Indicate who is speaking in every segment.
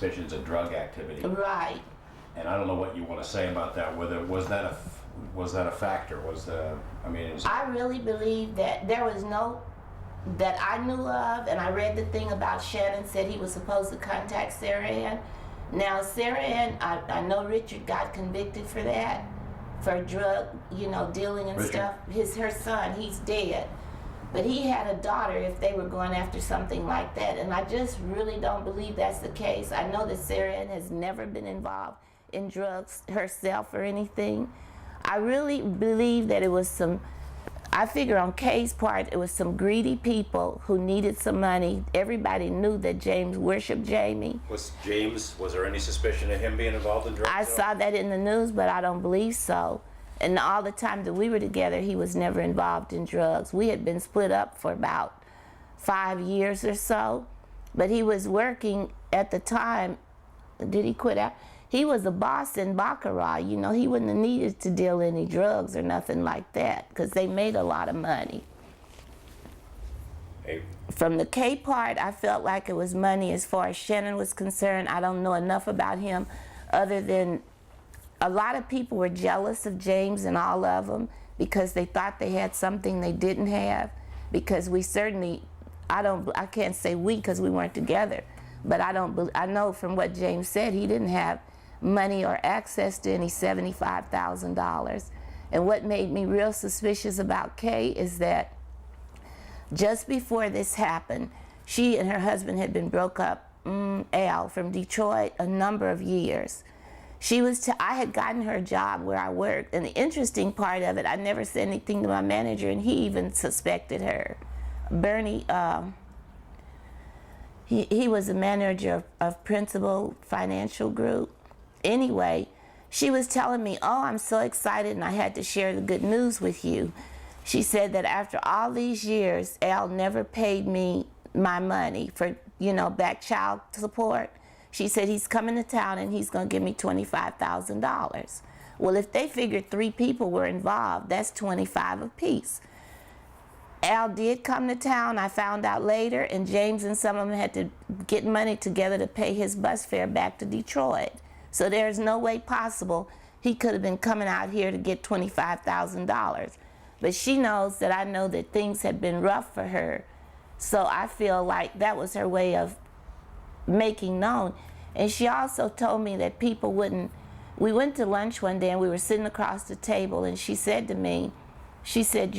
Speaker 1: suspicions of drug activity.
Speaker 2: Right.
Speaker 1: And I don't know what you want to say about that. Whether was that a factor?
Speaker 2: I really believe that there was no that I knew of, and I read the thing about Shannon said he was supposed to contact Sarah Ann. Now Sarah Ann, I know Richard got convicted for that, for drug, dealing and stuff. Her son, he's dead. But he had a daughter if they were going after something like that, and I just really don't believe that's the case. I know that Sarah Ann has never been involved in drugs herself or anything. I really believe that it was I figure on Kay's part, it was some greedy people who needed some money. Everybody knew that James worshiped Jamie.
Speaker 1: Was there any suspicion of him being involved in drugs?
Speaker 2: I saw that in the news, but I don't believe so. And all the time that we were together, he was never involved in drugs. We had been split up for about 5 years or so, but he was working at the time. Did he quit out? He was a boss in Baccarat. He wouldn't have needed to deal any drugs or nothing like that because they made a lot of money.
Speaker 1: Hey.
Speaker 2: From the K part, I felt like it was money. As far as Shannon was concerned, I don't know enough about him other than a lot of people were jealous of James and all of them because they thought they had something they didn't have, because we certainly, I can't say we because we weren't together, but I know from what James said, he didn't have money or access to any $75,000. And what made me real suspicious about Kay is that just before this happened, she and her husband had been broke up, Al, from Detroit, a number of years. I had gotten her a job where I worked, and the interesting part of it, I never said anything to my manager, and he even suspected her. Bernie, he was a manager of Principal Financial Group. Anyway, she was telling me, oh, I'm so excited and I had to share the good news with you. She said that after all these years, Al never paid me my money for, back child support. She said he's coming to town and he's going to give me $25,000. Well, if they figured 3 people were involved, that's 25 apiece. Al did come to town, I found out later, and James and some of them had to get money together to pay his bus fare back to Detroit. So there's no way possible he could have been coming out here to get $25,000. But she knows that I know that things had been rough for her. So I feel like that was her way of making known. And she also told me that people wouldn't, we went to lunch one day and we were sitting across the table, and she said to me, she said,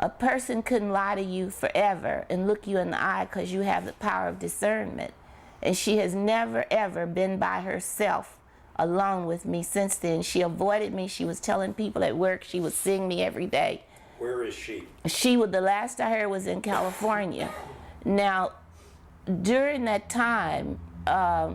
Speaker 2: a person couldn't lie to you forever and look you in the eye because you have the power of discernment. And she has never, ever been by herself alone with me since then. She avoided me. She was telling people at work she was seeing me every day.
Speaker 1: Where is she?
Speaker 2: The last I heard was in California. Now, during that time, I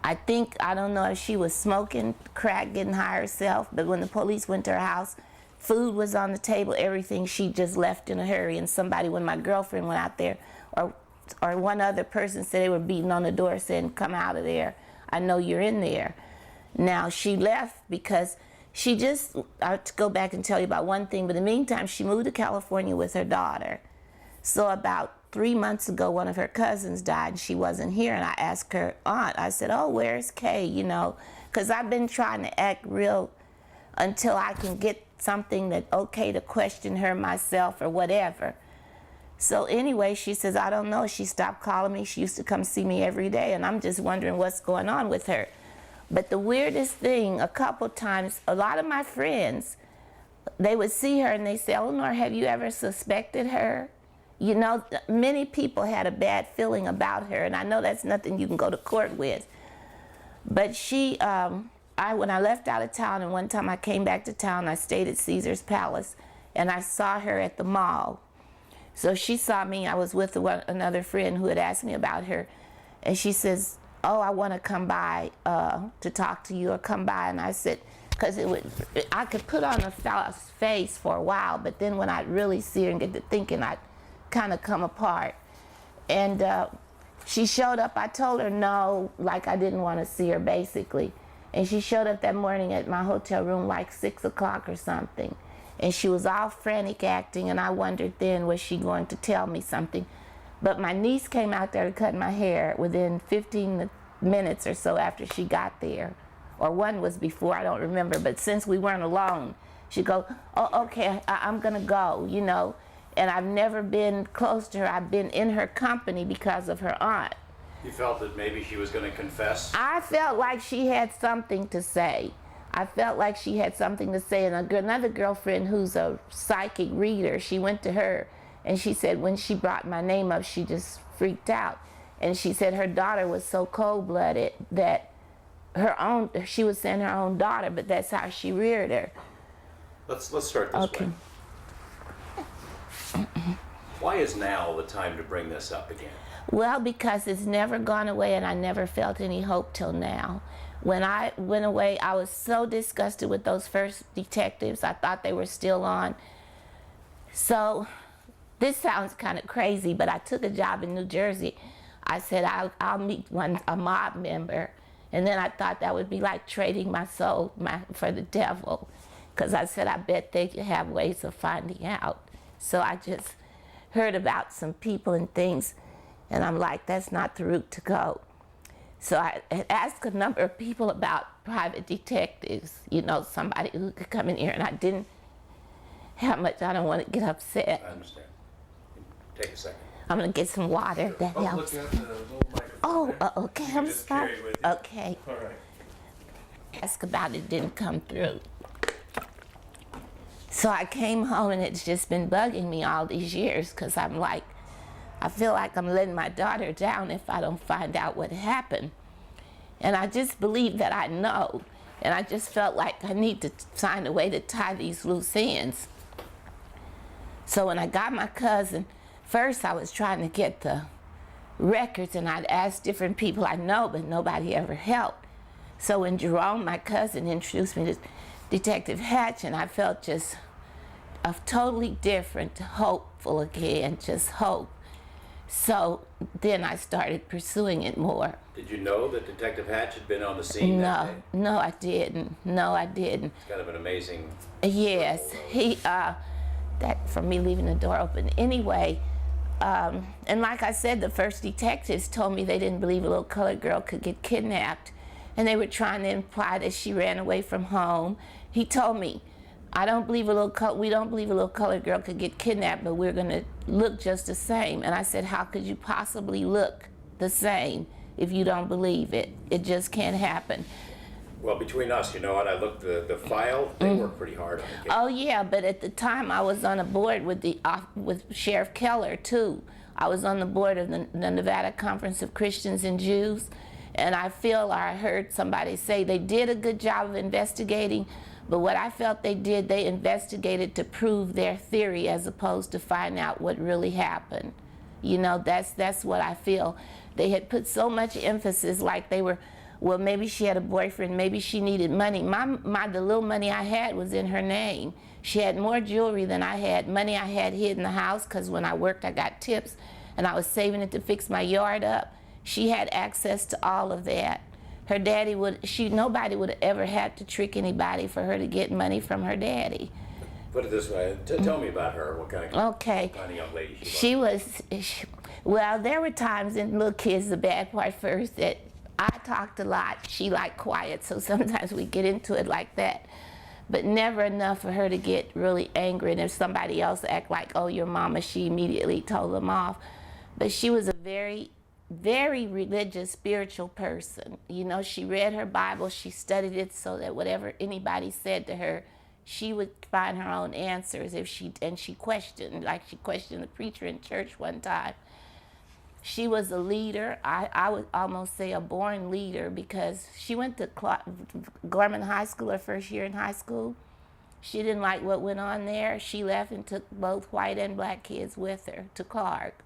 Speaker 2: don't know if she was smoking crack, getting high herself, but when the police went to her house, food was on the table, everything, she just left in a hurry. And when my girlfriend went out there, or one other person said they were beating on the door saying, come out of there, I know you're in there. Now she left because I have to go back and tell you about one thing, but in the meantime, she moved to California with her daughter. So about 3 months ago, one of her cousins died and she wasn't here, and I asked her aunt, I said, oh, where's Kay, because I've been trying to act real until I can get something that okay to question her myself or whatever. So anyway, she says, I don't know. She stopped calling me. She used to come see me every day, and I'm just wondering what's going on with her. But the weirdest thing, a couple times, a lot of my friends, they would see her and they say, Eleanor, have you ever suspected her? Many people had a bad feeling about her, and I know that's nothing you can go to court with. But when I left out of town, and one time I came back to town, I stayed at Caesar's Palace, and I saw her at the mall. So she saw me. I was with another friend who had asked me about her, and she says, oh, I want to come by to talk to you, or come by. And I said, because I could put on a false face for a while, but then when I'd really see her and get to thinking, I'd kind of come apart. And she showed up. I told her no, like I didn't want to see her, basically. And she showed up that morning at my hotel room like 6 o'clock or something. And she was all frantic acting, and I wondered then, was she going to tell me something? But my niece came out there to cut my hair within 15 minutes or so after she got there. Or one was before, I don't remember. But since we weren't alone, she'd go, oh, okay, I'm gonna go, you know. And I've never been close to her. I've been in her company because of her aunt.
Speaker 1: You felt that maybe she was going to confess?
Speaker 2: I felt like she had something to say. I felt like she had something to say. And another girlfriend who's a psychic reader, she went to her and she said when she brought my name up, she just freaked out. And she said her daughter was so cold-blooded that she was saying her own daughter, but that's how she reared her.
Speaker 1: Let's start this way. Why is now the time to bring this up again?
Speaker 2: Well, because it's never gone away and I never felt any hope till now. When I went away, I was so disgusted with those first detectives. I thought they were still on. So this sounds kind of crazy, but I took a job in New Jersey. I said, I'll meet a mob member. And then I thought that would be like trading my soul for the devil. Because I said, I bet they could have ways of finding out. So I just heard about some people and things. And I'm like, that's not the route to go. So I had asked a number of people about private detectives, you know, somebody who could come in here, and I didn't have much. I don't want to get upset.
Speaker 1: I understand. Take a second.
Speaker 2: I'm going to get some water. That helps.
Speaker 1: Look at the little microphone.
Speaker 2: Oh, okay, I'm
Speaker 1: just
Speaker 2: sorry.
Speaker 1: carry it with you.
Speaker 2: Okay.
Speaker 1: All right.
Speaker 2: Ask about it, didn't come through. So I came home, and it's just been bugging me all these years because I'm like, I feel like I'm letting my daughter down if I don't find out what happened. And I just believe that I know. And I just felt like I need to find a way to tie these loose ends. So when I got my cousin, first I was trying to get the records, and I'd asked different people I know, but nobody ever helped. So when Jerome, my cousin, introduced me to Detective Hatch, and I felt just a totally different, hopeful again, just hope. So then I started pursuing it more.
Speaker 1: Did you know that Detective Hatch had been on the scene that day?
Speaker 2: No, I didn't. No, I didn't.
Speaker 1: It's kind of an amazing...
Speaker 2: Yes, that from me leaving the door open. Anyway, and like I said, the first detectives told me they didn't believe a little colored girl could get kidnapped. And they were trying to imply that she ran away from home. He told me, we don't believe a little colored girl could get kidnapped, but we're gonna look just the same. And I said, how could you possibly look the same if you don't believe it? It just can't happen.
Speaker 1: Well, between us, you know what, I looked the file, they worked pretty hard on it.
Speaker 2: Oh yeah, but at the time I was on a board with with Sheriff Keller too. I was on the board of the Nevada Conference of Christians and Jews. And I feel, or I heard somebody say they did a good job of investigating, but what I felt they did, they investigated to prove their theory as opposed to find out what really happened. You know, that's what I feel. They had put so much emphasis, like they were, well, maybe she had a boyfriend, maybe she needed money. The little money I had was in her name. She had more jewelry than I had, money I had hid in the house, because when I worked I got tips, and I was saving it to fix my yard up. She had access to all of that. Her daddy nobody would have ever had to trick anybody for her to get money from her daddy.
Speaker 1: Put it this way, tell me about her, what kind of young lady she was.
Speaker 2: Well, there were times, and little kids, the bad part first, that I talked a lot. She liked quiet, so sometimes we get into it like that. But never enough for her to get really angry, and if somebody else act like, oh, your mama, she immediately told them off. But she was a very religious, spiritual person. You know, she read her Bible, she studied it so that whatever anybody said to her, she would find her own answers and she questioned, like she questioned the preacher in church one time. She was a leader. I would almost say a born leader, because she went to Gorman High School her first year in high school. She didn't like what went on there. She left and took both white and black kids with her to Clark.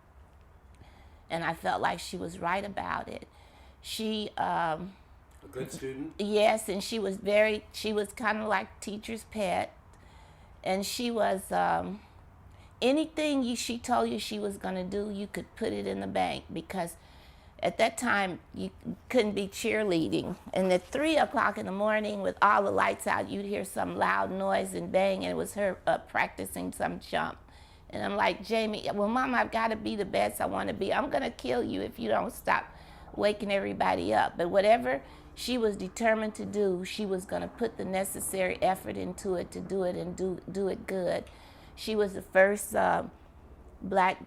Speaker 2: And I felt like she was right about it. She
Speaker 1: a good student?
Speaker 2: Yes, and she was kind of like teacher's pet. And she was, anything she told you she was gonna do, you could put it in the bank, because at that time you couldn't be cheerleading. And at 3 o'clock in the morning with all the lights out, you'd hear some loud noise and bang, and it was her practicing some jump. And I'm like, Jamie, well, Mom, I've got to be the best I want to be. I'm going to kill you if you don't stop waking everybody up. But whatever she was determined to do, she was going to put the necessary effort into it to do it and do it good. She was the first black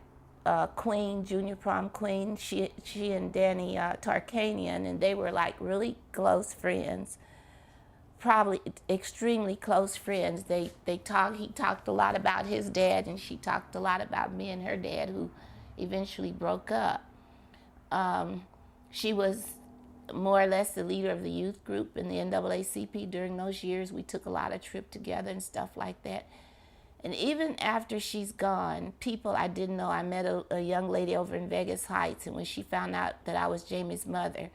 Speaker 2: queen, junior prom queen. She and Danny Tarkanian, and they were like really close friends. Probably extremely close friends. He talked a lot about his dad, and she talked a lot about me and her dad, who eventually broke up. She was more or less the leader of the youth group in the NAACP during those years. We took a lot of trips together and stuff like that. And even after she's gone, people I didn't know, I met a young lady over in Vegas Heights, and when she found out that I was Jamie's mother,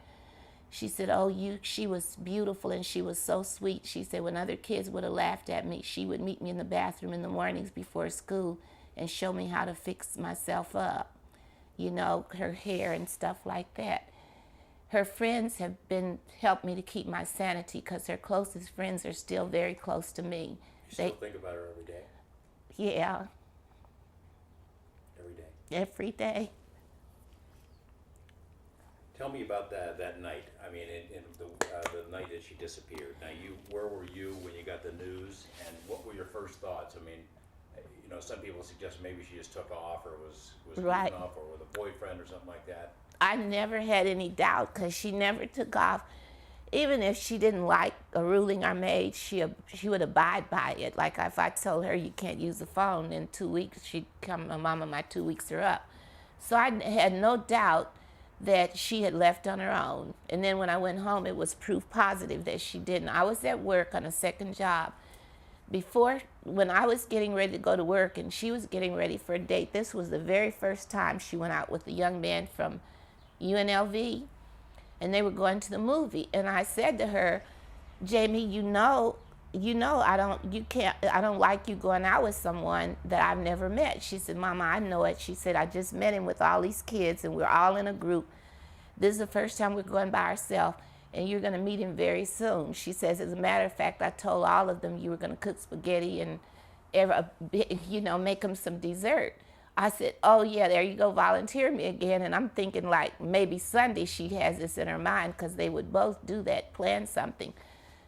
Speaker 2: she said, oh, she was beautiful and she was so sweet. She said when other kids would have laughed at me, she would meet me in the bathroom in the mornings before school and show me how to fix myself up, you know, her hair and stuff like that. Her friends have helped me to keep my sanity because her closest friends are still very close to me.
Speaker 1: You still think about her every day?
Speaker 2: Yeah.
Speaker 1: Every day?
Speaker 2: Every day.
Speaker 1: Tell me about that night. I mean, in the night that she disappeared. Now, where were you when you got the news, and what were your first thoughts? I mean, you know, some people suggest maybe she just took off, or was
Speaker 2: right.
Speaker 1: goofing off, or with a boyfriend, or something like that.
Speaker 2: I never had any doubt because she never took off. Even if she didn't like a ruling I made, she would abide by it. Like if I told her you can't use the phone in 2 weeks, she'd come, Mama, my 2 weeks are up. So I had no doubt that she had left on her own. And then when I went home, it was proof positive that she didn't. I was at work on a second job. When I was getting ready to go to work and she was getting ready for a date, this was the very first time she went out with a young man from UNLV, and they were going to the movie. And I said to her, Jamie, you know, I don't like you going out with someone that I've never met. She said, Mama, I know it. She said, I just met him with all these kids and we're all in a group. This is the first time we're going by ourselves and you're going to meet him very soon. She says, as a matter of fact, I told all of them you were going to cook spaghetti and, make them some dessert. I said, oh yeah, there you go, volunteer me again. And I'm thinking like maybe Sunday she has this in her mind because they would both do that, plan something.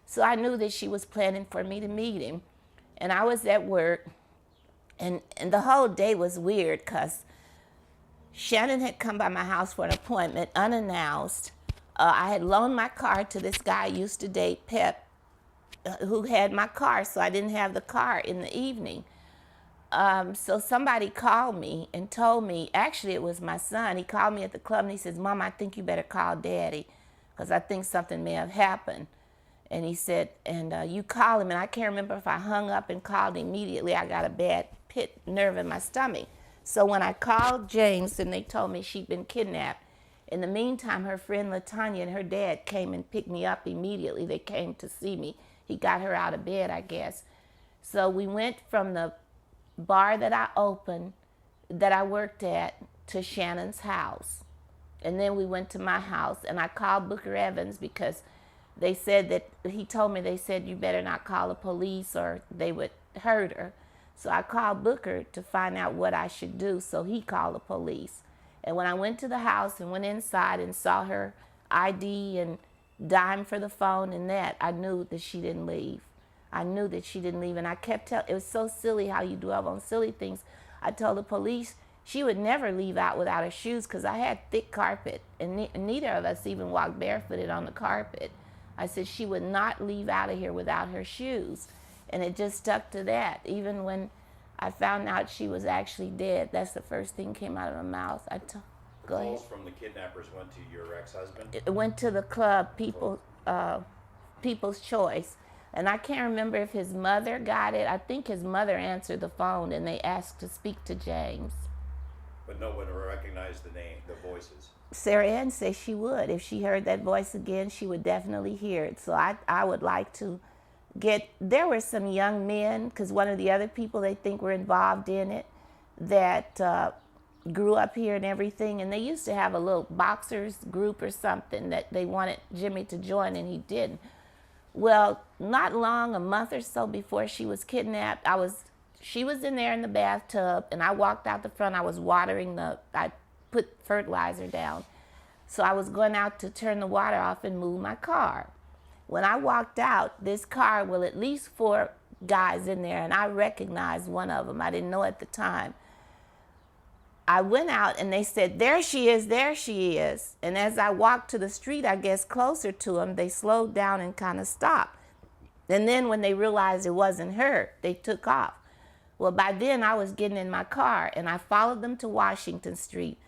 Speaker 2: So I knew that she was planning for me to meet him. And I was at work, and the whole day was weird because Shannon had come by my house for an appointment unannounced. I had loaned my car to this guy I used to date, Pep, who had my car, so I didn't have the car in the evening. So somebody called me and told me, actually it was my son, he called me at the club and he says, Mom, I think you better call Daddy because I think something may have happened. And he said, you call him. And I can't remember if I hung up and called immediately. I got a bad pit nerve in my stomach. So when I called James and they told me she'd been kidnapped, in the meantime, her friend LaTanya and her dad came and picked me up immediately. They came to see me. He got her out of bed, I guess. So we went from the bar that I worked at, to Shannon's house. And then we went to my house and I called Booker Evans because they said you better not call the police or they would hurt her. So I called Booker to find out what I should do, so he called the police. And when I went to the house and went inside and saw her ID and dime for the phone and that, I knew that she didn't leave. And I kept telling, it was so silly how you dwell on silly things. I told the police she would never leave out without her shoes because I had thick carpet and neither of us even walked barefooted on the carpet. I said she would not leave out of here without her shoes. And it just stuck to that. Even when I found out she was actually dead, that's the first thing came out of my mouth.
Speaker 1: The calls from the kidnappers went to your ex-husband?
Speaker 2: It went to the club, People's Choice. And I can't remember if his mother got it. I think his mother answered the phone and they asked to speak to James.
Speaker 1: But no one recognized the name, the voices?
Speaker 2: Sarah Ann says she would. If she heard that voice again, she would definitely hear it. So I would like to there were some young men, because one of the other people they think were involved in it, that grew up here and everything, and they used to have a little boxers group or something that they wanted Jimmy to join, and he didn't. Well, not long, a month or so before she was kidnapped, I was she was in there in the bathtub, and I walked out the front. I was watering I put fertilizer down. So I was going out to turn the water off and move my car. When I walked out, this car, well, at least 4 guys in there, and I recognized one of them. I didn't know at the time. I went out and they said, there she is, there she is. And as I walked to the street, I guess closer to them, they slowed down and kind of stopped. And then when they realized it wasn't her, they took off. Well, by then I was getting in my car and I followed them to Washington Street,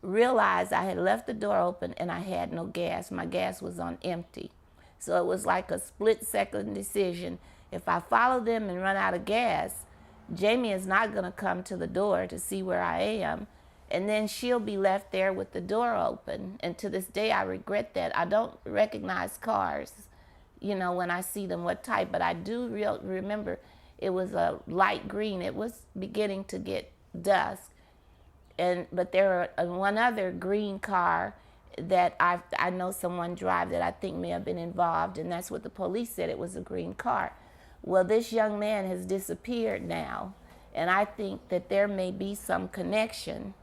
Speaker 2: realized I had left the door open and I had no gas. My gas was on empty. So it was like a split-second decision. If I follow them and run out of gas, Jamie is not going to come to the door to see where I am, and then she'll be left there with the door open. And to this day, I regret that. I don't recognize cars, when I see them, what type, but I do remember it was a light green. It was beginning to get dusk, but there were one other green car that I know someone drive that I think may have been involved, and that's what the police said, it was a green car. Well, this young man has disappeared now, and I think that there may be some connection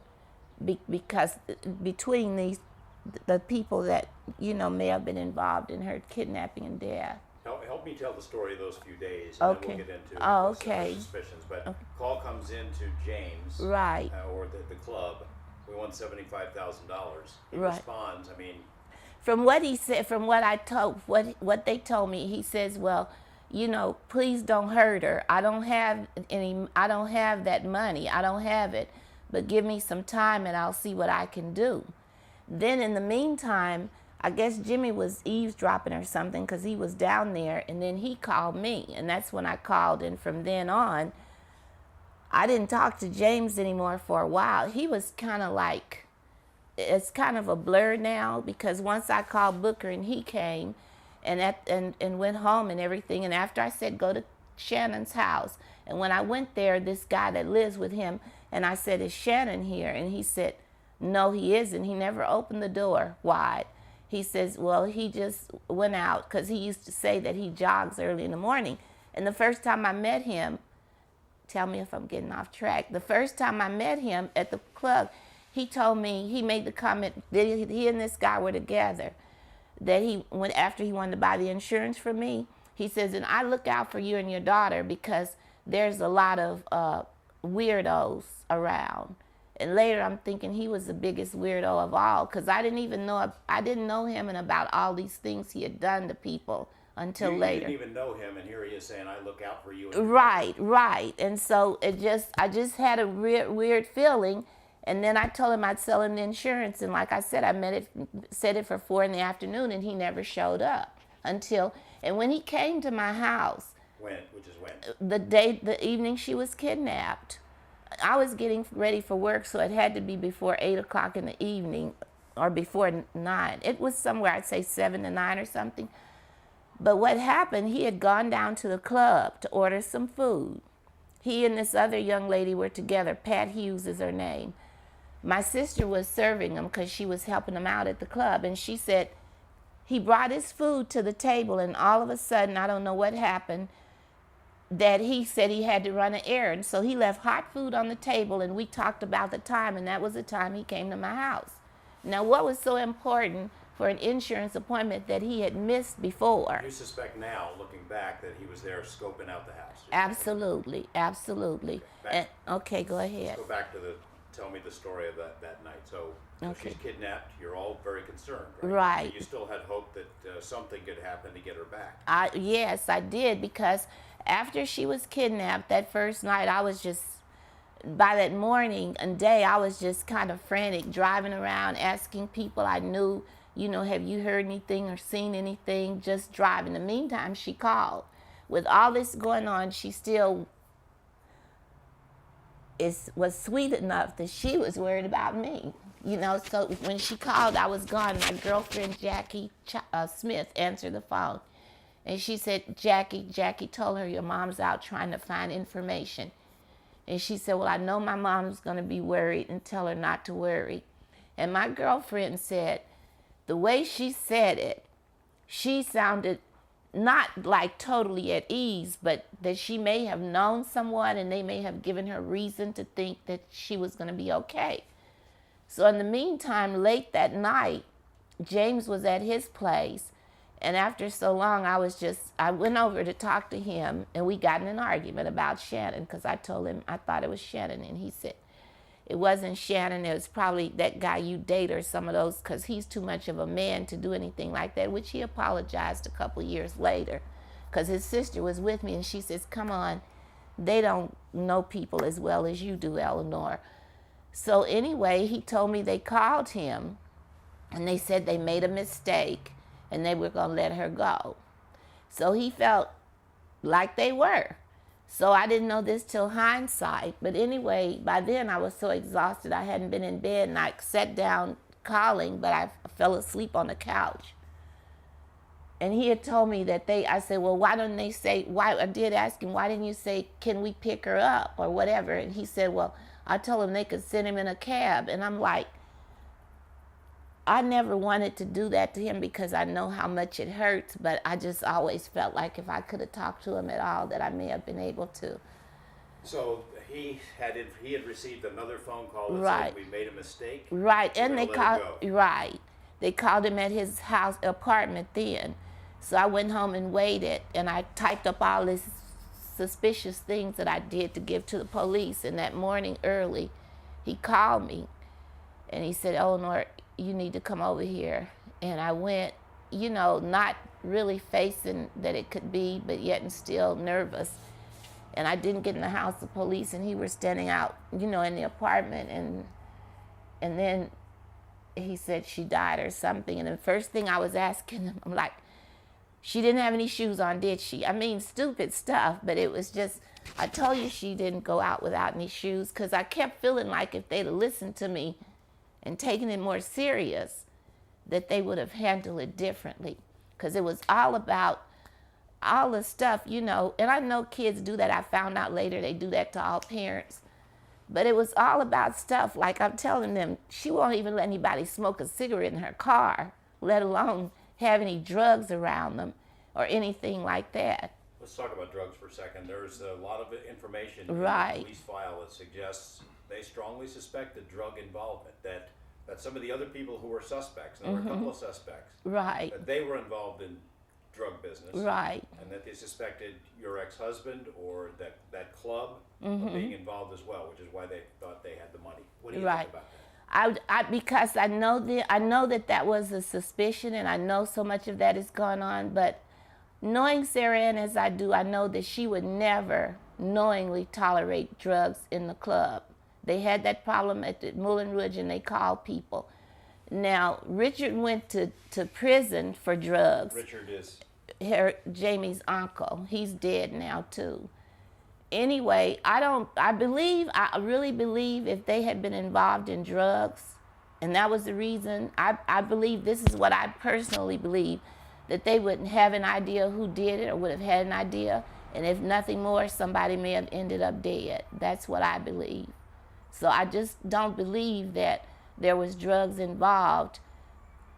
Speaker 2: because between the people that may have been involved in her kidnapping and death.
Speaker 1: Help me tell the story of those few days, and then we'll get into some suspicions. But call comes into James,
Speaker 2: right,
Speaker 1: or the club. We won $75,000. He
Speaker 2: right.
Speaker 1: responds. I mean,
Speaker 2: from what he said, from what what they told me, he says, well, please don't hurt her. I don't have that money. I don't have it, but give me some time and I'll see what I can do. Then in the meantime, I guess Jimmy was eavesdropping or something because he was down there, and then he called me, and that's when I called, and from then on, I didn't talk to James anymore for a while. He was kind of like, it's kind of a blur now, because once I called Booker and he came and went home and everything, and after I said go to Shannon's house, and when I went there, this guy that lives with him, and I said, is Shannon here? And he said, no, he isn't. He never opened the door wide. He says, well, he just went out, because he used to say that he jogs early in the morning. And the first time I met him, tell me if I'm getting off track. The first time I met him at the club, he told me, he made the comment that he and this guy were together, that he went after he wanted to buy the insurance for me. He says, and I look out for you and your daughter because there's a lot of weirdos around. And later I'm thinking he was the biggest weirdo of all, because I didn't know him and about all these things he had done to people until later.
Speaker 1: You didn't even know him, and here he is saying, I look out for you.
Speaker 2: Right. And so I just had a weird feeling. And then I told him I'd sell him the insurance. And like I said, said it for 4 in the afternoon, and he never showed up and when he came to my house.
Speaker 1: Which is when?
Speaker 2: The evening she was kidnapped. I was getting ready for work, so it had to be before 8 o'clock in the evening or before 9. It was somewhere, I'd say 7 to 9 or something. But what happened, he had gone down to the club to order some food. He and this other young lady were together. Pat Hughes is her name. My sister was serving him because she was helping him out at the club. And she said, he brought his food to the table, and all of a sudden, I don't know what happened, that he said he had to run an errand. So he left hot food on the table, and we talked about the time, and that was the time he came to my house. Now, what was so important for an insurance appointment that he had missed before?
Speaker 1: You suspect now, looking back, that he was there scoping out the house.
Speaker 2: Absolutely. Okay, go ahead.
Speaker 1: Let's go back to tell me the story of that night. So she's kidnapped. You're all very concerned, right?
Speaker 2: Right.
Speaker 1: So you still had hope that something could happen to get her back.
Speaker 2: Yes, I did, because after she was kidnapped that first night, I was just, by that morning and day, I was just kind of frantic, driving around, asking people I knew, have you heard anything or seen anything, just driving. In the meantime, she called. With all this going on, she still was sweet enough that she was worried about me. So when she called, I was gone. My girlfriend, Jackie Smith, answered the phone. And she said, Jackie told her your mom's out trying to find information. And she said, well, I know my mom's going to be worried, and tell her not to worry. And my girlfriend said, the way she said it, she sounded not like totally at ease, but that she may have known someone and they may have given her reason to think that she was going to be okay. So in the meantime, late that night, James was at his place, and after so long, I went over to talk to him, and we got in an argument about Shannon, because I told him I thought it was Shannon, and he said, it wasn't Shannon, it was probably that guy you date or some of those, because he's too much of a man to do anything like that, which he apologized a couple years later, because his sister was with me, and she says, come on, they don't know people as well as you do, Eleanor. So anyway, he told me they called him, and they said they made a mistake, and they were going to let her go. So he felt like they were. So I didn't know this till hindsight. But anyway, by then I was so exhausted. I hadn't been in bed, and I sat down calling, but I fell asleep on the couch. And he had told me that I said, well, why don't they say, I did ask him, why didn't you say, can we pick her up or whatever? And he said, well, I told him they could send him in a cab. And I'm like, I never wanted to do that to him because I know how much it hurts, but I just always felt like if I could have talked to him at all, that I may have been able to.
Speaker 1: So he had received another phone call that
Speaker 2: Right.
Speaker 1: said we made a mistake.
Speaker 2: Right, and
Speaker 1: We're
Speaker 2: they
Speaker 1: gonna let
Speaker 2: called.
Speaker 1: it go.
Speaker 2: Right, they called him at his house apartment then. So I went home and waited, and I typed up all these suspicious things that I did to give to the police. And that morning early, he called me, and he said, Eleanor, you need to come over here. And I went, not really facing that it could be, but yet and still nervous. And I didn't get in the house of police, and he was standing out, in the apartment. And then he said she died or something. And the first thing I was asking him, I'm like, she didn't have any shoes on, did she? I mean, stupid stuff, but it was just, I told you she didn't go out without any shoes, because I kept feeling like if they'd have listened to me and taken it more serious, that they would have handled it differently. Because it was all about all the stuff, and I know kids do that. I found out later they do that to all parents. But it was all about stuff like I'm telling them, she won't even let anybody smoke a cigarette in her car, let alone have any drugs around them or anything like that.
Speaker 1: Let's talk about drugs for a second. There's a lot of information
Speaker 2: Right.
Speaker 1: in the police file that suggests they strongly suspect the drug involvement, that some of the other people who were suspects, and there were a couple of suspects,
Speaker 2: Right,
Speaker 1: that they were involved in drug business,
Speaker 2: right.
Speaker 1: and that they suspected your ex-husband or that club of being involved as well, which is why they thought they had the money. What do you
Speaker 2: Right.
Speaker 1: think about that?
Speaker 2: Because I know that was a suspicion, and I know so much of that is going on. But knowing Sarah Ann as I do, I know that she would never knowingly tolerate drugs in the club. They had that problem at the Moulin Rouge, and they called people. Now, Richard went to prison for drugs.
Speaker 1: Richard is
Speaker 2: Jamie's uncle. He's dead now too. Anyway, I really believe if they had been involved in drugs, and that was the reason, I believe, this is what I personally believe, that they wouldn't have an idea who did it or would have had an idea. And if nothing more, somebody may have ended up dead. That's what I believe. So I just don't believe that there was drugs involved.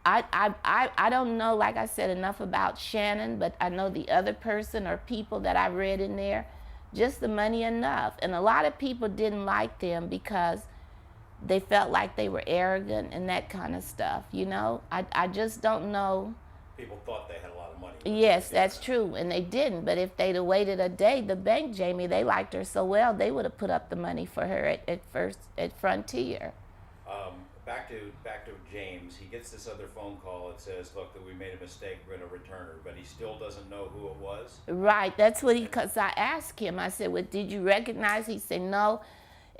Speaker 2: I don't know, like I said, enough about Shannon, but I know the other person or people that I read in there, just the money enough. And a lot of people didn't like them because they felt like they were arrogant and that kind of stuff, I just don't know.
Speaker 1: people thought they had a lot of money.
Speaker 2: Yes, that's true, and they didn't. But if they'd have waited a day, the bank, Jamie, they liked her so well, they would have put up the money for her at Frontier.
Speaker 1: Back to James. He gets this other phone call that says, "Look, that we made a mistake. We're going to return her," but he still doesn't know who it was.
Speaker 2: Right, that's what because I asked him. I said, "Well, did you recognize?" He said, "No,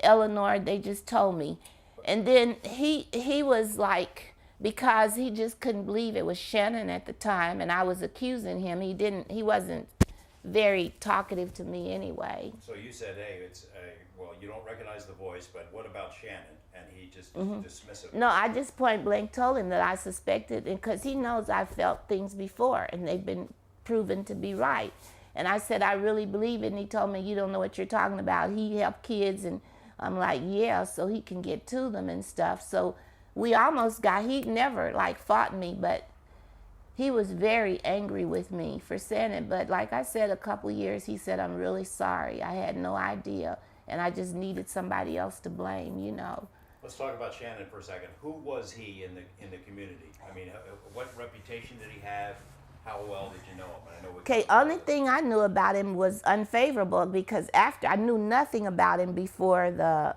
Speaker 2: Eleanor. They just told me." And then he was like, because he just couldn't believe it was Shannon at the time, and I was accusing him. He wasn't very talkative to me anyway.
Speaker 1: So you said, "Hey, well, you don't recognize the voice, but what about Shannon?" And he just dismissed it.
Speaker 2: No, I just point blank told him that I suspected, because he knows I've felt things before, and they've been proven to be right. And I said, "I really believe it." And he told me, "You don't know what you're talking about. He helped kids." And I'm like, "Yeah, so he can get to them and stuff." So we almost got, he never like fought me, but He was very angry with me for saying it, but like I said, a couple years, he said, I'm really sorry. I had no idea, and I just needed somebody else to blame, you know.
Speaker 1: Let's talk about Shannon for a second. Who was he in the community? I mean, what reputation did he have? How well did you know him? I know
Speaker 2: Okay, only thing I knew about him was unfavorable, because after I knew nothing about him before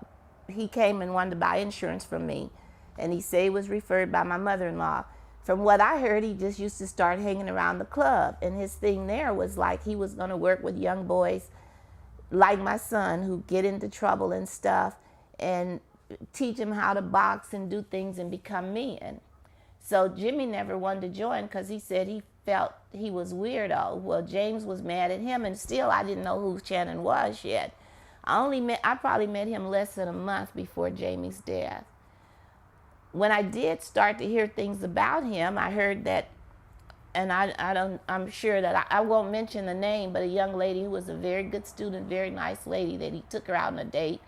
Speaker 2: he came and wanted to buy insurance from me, and he said he was referred by my mother-in-law. From what I heard, he just used to start hanging around the club, and his thing there was like he was going to work with young boys like my son who get into trouble and stuff, and teach them how to box and do things and become men. So Jimmy never wanted to join because he said he felt he was weirdo. Well, James was mad at him, and still I didn't know who Shannon was yet. I probably met him less than a month before Jamie's death. When I did start to hear things about him, I heard that, and I'm sure that I won't mention the name, but a young lady who was a very good student, very nice lady, that he took her out on a date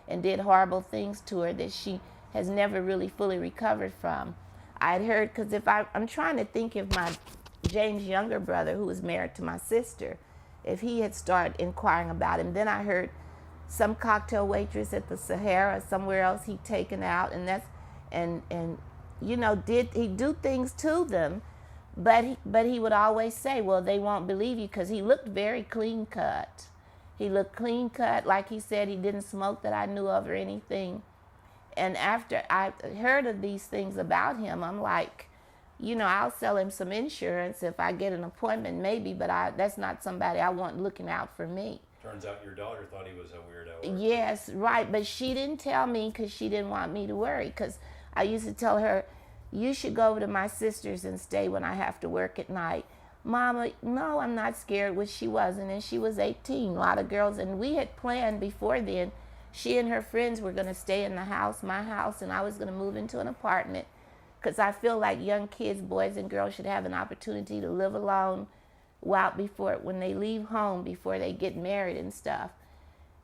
Speaker 2: and did horrible things to her that she has never really fully recovered from. I had heard, because I'm trying to think if my James' younger brother, who was married to my sister, if he had started inquiring about him. Then I heard some cocktail waitress at the Sahara, somewhere else, he'd taken out, and you know, did he do things to them? But he would always say, well, they won't believe you, because he looked very clean cut. He looked clean cut, like he said he didn't smoke that I knew of or anything. And after I heard of these things about him, I'm like, you know, I'll sell him some insurance if I get an appointment, maybe, but that's not somebody I want looking out for me.
Speaker 1: Turns out your daughter thought he was a weirdo.
Speaker 2: Yes, right, but she didn't tell me because she didn't want me to worry, because I used to tell her, you should go over to my sister's and stay when I have to work at night. Mama, no, I'm not scared, which she wasn't, and she was 18, a lot of girls, and we had planned before then, she and her friends were going to stay in the house, my house, and I was going to move into an apartment, because I feel like young kids, boys and girls, should have an opportunity to live alone when they leave home, before they get married and stuff.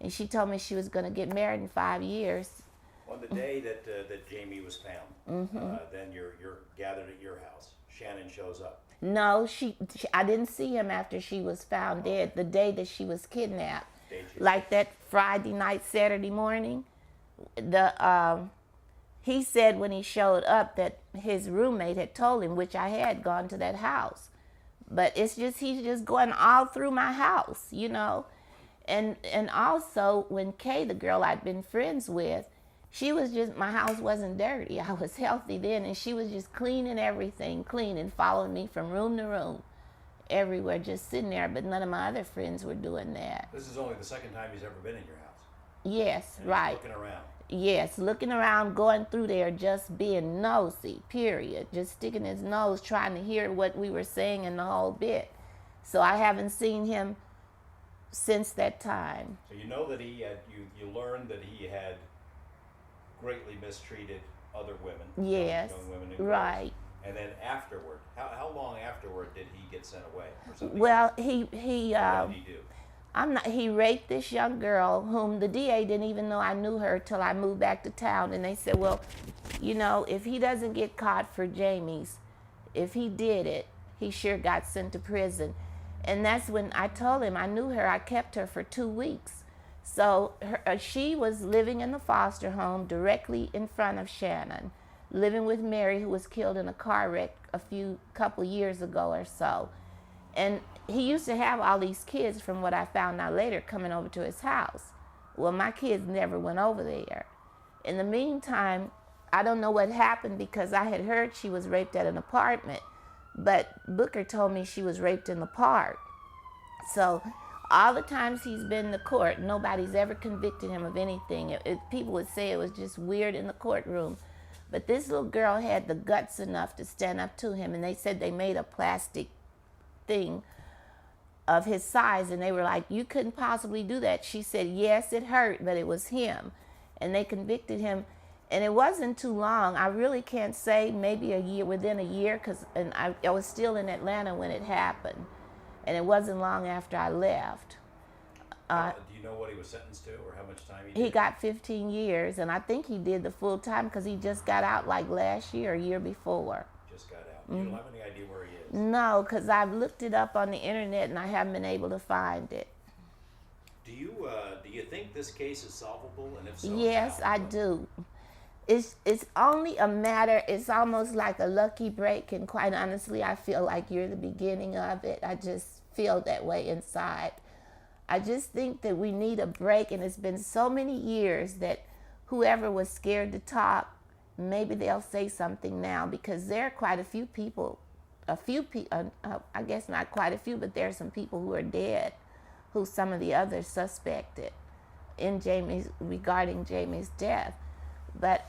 Speaker 2: And she told me she was going to get married in 5 years.
Speaker 1: On the day that Jamie was found, then you're gathered at your house. Shannon shows up.
Speaker 2: No, I didn't see him after she was found dead, the day that she was kidnapped. Like that Friday night, Saturday morning. He said when he showed up that his roommate had told him, which I had gone to that house. But he's just going all through my house, you know. And also when Kay, the girl I'd been friends with, my house wasn't dirty. I was healthy then, and she was just cleaning everything, following me from room to room, everywhere, just sitting there. But none of my other friends were doing that.
Speaker 1: This is only the second time he's ever been in your house.
Speaker 2: Yes,
Speaker 1: and
Speaker 2: right.
Speaker 1: Looking around.
Speaker 2: Yes, looking around, going through there, just being nosy, period. Just sticking his nose, trying to hear what we were saying in the whole bit. So I haven't seen him since that time.
Speaker 1: So you know that you learned that he had greatly mistreated other women.
Speaker 2: Yes,
Speaker 1: young women and girls.
Speaker 2: Right.
Speaker 1: And then afterward, how long afterward did he get sent away or something?
Speaker 2: Well,
Speaker 1: what did he do?
Speaker 2: He raped this young girl whom the DA didn't even know I knew her till I moved back to town. And they said, well, you know, if he doesn't get caught for Jamie's, if he did it, he sure got sent to prison. And that's when I told him I knew her. I kept her for 2 weeks. So she was living in the foster home directly in front of Shannon, living with Mary, who was killed in a car wreck couple years ago or so. And he used to have all these kids, from what I found out later, coming over to his house. Well, my kids never went over there. In the meantime, I don't know what happened, because I had heard she was raped at an apartment, but Booker told me she was raped in the park. So all the times he's been to court, nobody's ever convicted him of anything. People would say it was just weird in the courtroom. But this little girl had the guts enough to stand up to him, and they said they made a plastic thing of his size, and they were like, you couldn't possibly do that. She said, yes, it hurt, but it was him. And they convicted him, and it wasn't too long. I really can't say, maybe within a year, because I was still in Atlanta when it happened. And it wasn't long after I left.
Speaker 1: Do you know what he was sentenced to, or how much time he did?
Speaker 2: He got 15 years, and I think he did the full time, because he just got out like last year or year before.
Speaker 1: Just got out. You don't have any idea where he is? is?
Speaker 2: No, because I've looked it up on the internet and I haven't been able to find it.
Speaker 1: Do you think this case is solvable, and if so,
Speaker 2: Yes,
Speaker 1: how?
Speaker 2: I do. It's only a matter, it's almost like a lucky break, and quite honestly, I feel like you're the beginning of it. I just feel that way inside. I just think that we need a break, and it's been so many years that whoever was scared to talk, maybe they'll say something now, because there are quite a few people, I guess not quite a few, but there are some people who are dead, who some of the others suspected regarding Jamie's death. But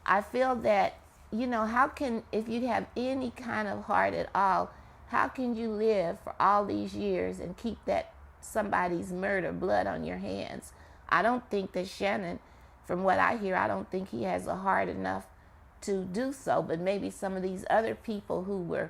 Speaker 2: I feel that, how can, if you have any kind of heart at all, how can you live for all these years and keep that somebody's murder blood on your hands? I don't think that Shannon, from what I hear, I don't think he has a heart enough to do so, but maybe some of these other people who were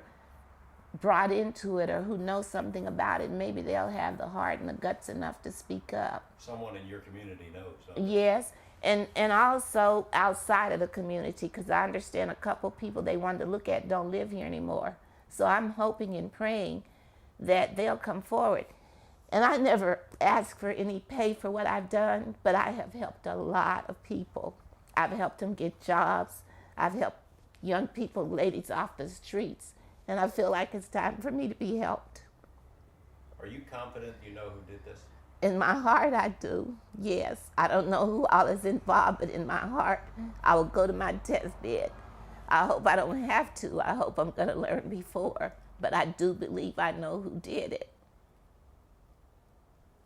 Speaker 2: brought into it or who know something about it, maybe they'll have the heart and the guts enough to speak up.
Speaker 1: Someone in your community knows, don't they?
Speaker 2: Yes, and also outside of the community, because I understand a couple people they wanted to look at don't live here anymore. So I'm hoping and praying that they'll come forward. And I never ask for any pay for what I've done, but I have helped a lot of people. I've helped them get jobs. I've helped young people, ladies off the streets. And I feel like it's time for me to be helped.
Speaker 1: Are you confident you know who did this?
Speaker 2: In my heart, I do. Yes. I don't know who all is involved, but in my heart, I will go to my deathbed. I hope I don't have to. I hope I'm going to learn before. But I do believe I know who did it.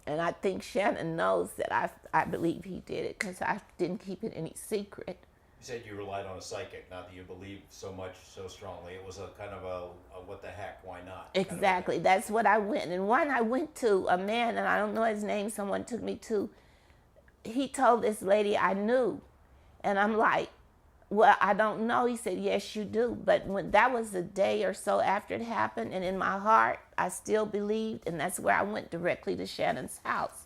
Speaker 2: And I think Shannon knows that I believe he did it, because I didn't keep it any secret.
Speaker 1: You said you relied on a psychic, not that you believed so much, so strongly. It was a kind of a what the heck, why not?
Speaker 2: Exactly. That's what I went. And one, I went to a man, and I don't know his name, someone took me to. He told this lady I knew. And I'm like, well, I don't know. He said, yes, you do. But when that was a day or so after it happened, and in my heart, I still believed, and that's where I went directly to Shannon's house.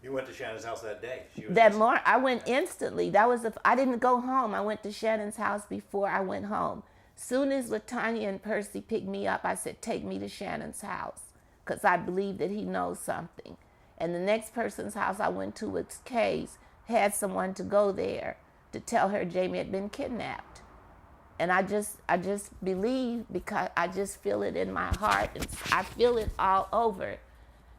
Speaker 1: You went to Shannon's house that day?
Speaker 2: That morning, I went instantly. I didn't go home. I went to Shannon's house before I went home. Soon as LaTanya and Percy picked me up, I said, take me to Shannon's house, because I believe that he knows something. And the next person's house I went to was Kay's, had someone to go there to tell her Jamie had been kidnapped. And I just believe, because I just feel it in my heart, and I feel it all over,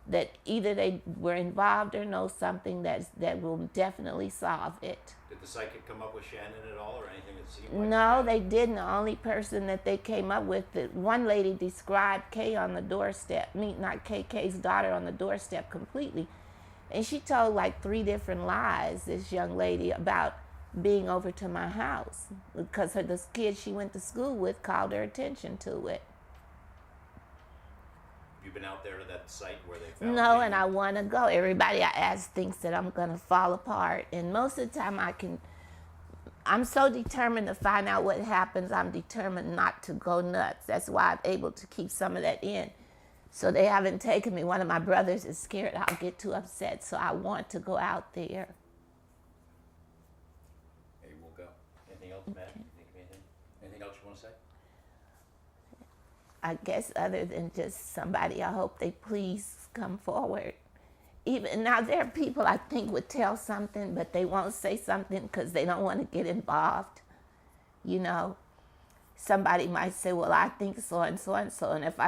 Speaker 2: that either they were involved or know something that will definitely solve it.
Speaker 1: Did the psychic come up with Shannon at all, or anything that seemed like
Speaker 2: No,
Speaker 1: Shannon?
Speaker 2: they didn't. The only person that they came up with, that one lady described Kay on the doorstep, not Kay's daughter, on the doorstep completely. And she told like 3 different lies, this young lady, about being over to my house, because the kid she went to school with called her attention to it.
Speaker 1: Have you been out there to that site where they found
Speaker 2: No,
Speaker 1: Jamie?
Speaker 2: and I want to go. Everybody I ask thinks that I'm going to fall apart. And most of the time I'm so determined to find out what happens, I'm determined not to go nuts. That's why I'm able to keep some of that in. So they haven't taken me. One of my brothers is scared I'll get too upset, so I want to go out there.
Speaker 1: Maybe we'll go. Anything else, Matt? You think of anything? Anything else you want to say?
Speaker 2: I guess other than just somebody, I hope they please come forward. Even now, there are people I think would tell something, but they won't say something because they don't want to get involved. You know, somebody might say, well, I think so and so and so, and if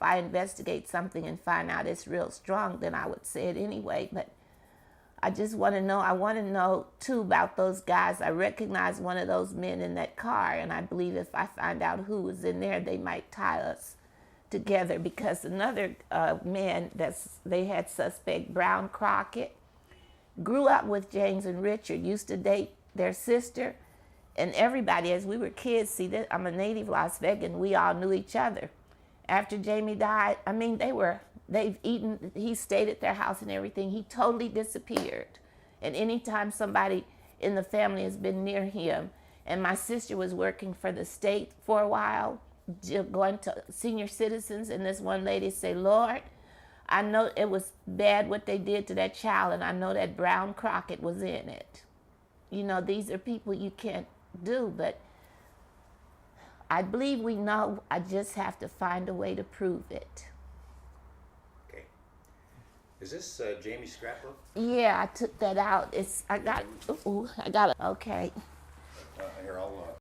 Speaker 2: I investigate something and find out it's real strong, then I would say it anyway. But I just want to know. I want to know too about those guys. I recognize one of those men in that car, and I believe if I find out who was in there, they might tie us together, because another man they had suspect, Brown Crockett, grew up with James and Richard, used to date their sister, and everybody, as we were kids, see, I'm a native Las Vegan, we all knew each other. After Jamie died, I mean, he stayed at their house and everything. He totally disappeared. And anytime somebody in the family has been near him, and my sister was working for the state for a while, going to senior citizens, and this one lady said, Lord, I know it was bad what they did to that child, and I know that Brown Crockett was in it. You know, these are people you can't do, but I believe we know. I just have to find a way to prove it.
Speaker 1: Okay. Is this Jamie's scrapbook?
Speaker 2: Yeah, I took that out. I got it. Okay.
Speaker 1: Here, I'll